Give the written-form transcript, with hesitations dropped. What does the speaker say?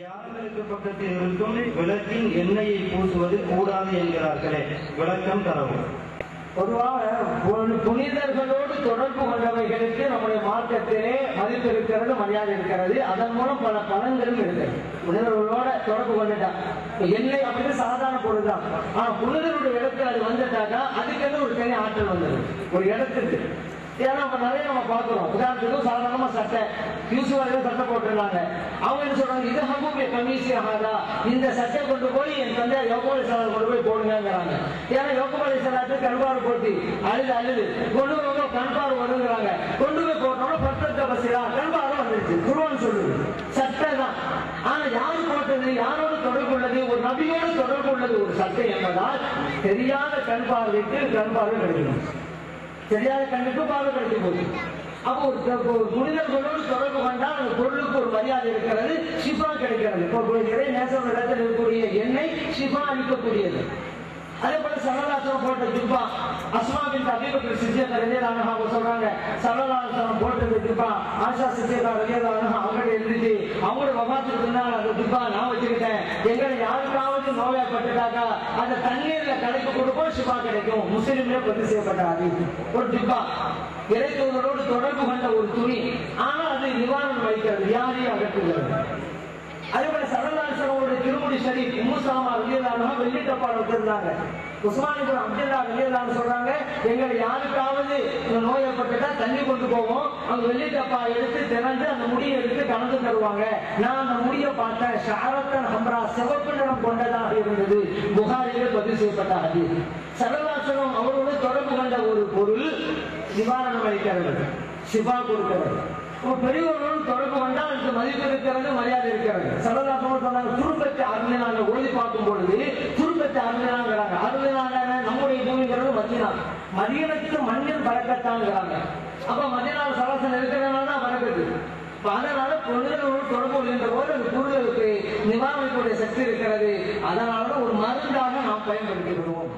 தியானத்திற்கு பக்கத்தில் இருக்கும் விளக்கின் எண்ணெயை பூசுவது கூடாது என்கிறார்களே, விளக்கம் தரவும். பொதுவாக புனிதர்களோடு தொடர்பு கொண்டவைகளுக்கு நம்முடைய மார்க்கத்திலே மதிப்பு இருக்கிறது, மரியாதை இருக்கிறது. அதன் மூலம் பல பலன்களும் இருக்கிறது. புனிதர்களோட தொடர்பு கொண்டுட்டா எண்ணெய் அப்படின்னு சாதாரண பொருள் தான். ஆனா புனிதருடைய இடத்துல அது வந்துட்டாக்கா அதுக்கு ஒரு தனி ஆற்றல் வந்தது ஒரு இடத்துக்கு. ஏன்னா நிறைய நம்ம பாக்குறோம். உதாரணத்துக்கு சாதாரணமா சட்டை சட்டை போட்டுருந்தாங்க. அவங்க என்ன சொல்றாங்க, இது ஹபூபே கமீசி ஆகாதா, இந்த சட்டை கொண்டு போய் என் தந்தை யோகபாலி சலாத்தை கொண்டு போய் போடுங்கிறாங்க. ஏன்னா யோகபாலி சலாத்து கண்பாறு போட்டி அழுது கொண்டு போய் கண்பாறு வருங்கிறாங்க. கொண்டு போய் போட்டோம்னா பத்தத்தை பசிலா கண்பாறு வந்துருச்சு. குருவான் சொல்லுது சட்டை தான். ஆனா யாரு போட்டது, யாரோடு தொடர்பு உள்ளது, ஒரு நபியோடு தொடர்பு உள்ளது ஒரு சட்டை என்பதால் தெரியாத கண்பார்வைக்கு கண்பார்வை கிடைக்கணும், தெரியாத கண்ணுக்கு பார்வை கிடைக்க போகுது. அப்போ ஒரு புனிதர்களோடு தொடர்பு கொண்டால் அந்த பொருளுக்கு ஒரு மரியாதை இருக்கிறது, ஷிஃபா கிடைக்கிறது. இப்போ இறை நேசம் இடத்தில் இருக்கக்கூடிய எண்ணெய் ஷிஃபா அளிக்கக்கூடியது. அதே போல சல்லல்லாஹு போட்ட ஜுப்பா அஸ்மா பின்த் அபீ பக்கர் சித்திக் ரலியல்லாஹு அன்ஹா சொல்றாங்க, சல்லல்லாஹு அலைஹி வஸல்லம் போட்டது ஜுப்பா ஆயிஷா சித்திக் ரலியல்லாஹு அன்ஹா அவங்க எழுதிட்டு அவங்களோட வஃபாத்துக்கு முன்னால அந்த ஜுப்பா நான் வச்சுக்கிட்டேன், எங்களை யாருக்காவது நோய்பட்டுட்டாக்கா அந்த தண்ணீர்ல கலக்கி கொடுப்போம் ஷிஃபா கிடைக்கும். முஸ்லிம்ல பதிவு செய்யப்பட்ட ஹதீஸ். ஒரு ஜுப்பா இறைத்தூதரோடு தொடர்பு கொண்ட ஒரு துணி, ஆனால் அது நிவாரணம் வைக்கிறது, வியாதியை அகற்றுகிறது. அதே போல சல்லல்லாஹு அலைஹி வஸல்லம் திருமுடி ஷரீஃப் உம்மு சலமா ரலியல்லாஹு அன்ஹா வெள்ளி டப்பால வச்சிருந்தாங்க. உஸ்மான் இப்னு அப்துல்லா ரலியல்லாஹு அன்ஹு சொல்றாங்க, எங்களை யாருக்காவது நோய் ஏற்பட்டுட்டா தண்ணி கொண்டு போவோம், அவங்க வெள்ளி டப்பா எடுத்து திறந்து அந்த முடியை எடுத்து கலந்து தருவாங்க. நான் அந்த முடியை பார்த்தேன், ஷஅரத்தன் ஹம்ரா சிவப்பு நிறம் கொண்டதாக இருந்தது. புகாரிலே பதிவு செய்யப்பட்ட ஹதீஸ். சல்லல்லாஹு அலைஹி வஸல்லம் அவரோடு தொடர்பு கொண்ட ஒரு பொருள் நிவாரணம் அளிக்கிறது, ஷிஃபா கொடுக்கிறது. பெரியவர்களோடு தொடர்பு கொண்டால் அதுக்கு மதிப்பு இருக்கிறது, மரியாதை இருக்கிறது. சல்லல்லாஹு அலைஹி வஸல்லம் துருப்பத்தை அருளினாங்க. ஓதி பார்க்கும் பொழுது துருப்பத்தை அருளினாங்கிறாங்க. அருளினாங்க நம்முடைய பூமிங்கிறது மதீனா, மதீனத்து மண்ணில் பறக்கத்தாங்கிறாங்க. அப்ப மதீனாவில் சலாசனம் இருக்கிறதுனால தான் பறக்குது. அதனால பொருள்களோடு தொடர்பு கொள்கின்ற போது அந்த பொருளுக்கு நிவாரணக்கூடிய சக்தி இருக்கிறது. அதனால ஒரு மருந்தாக நாம் பயன்படுத்தி விடுவோம்.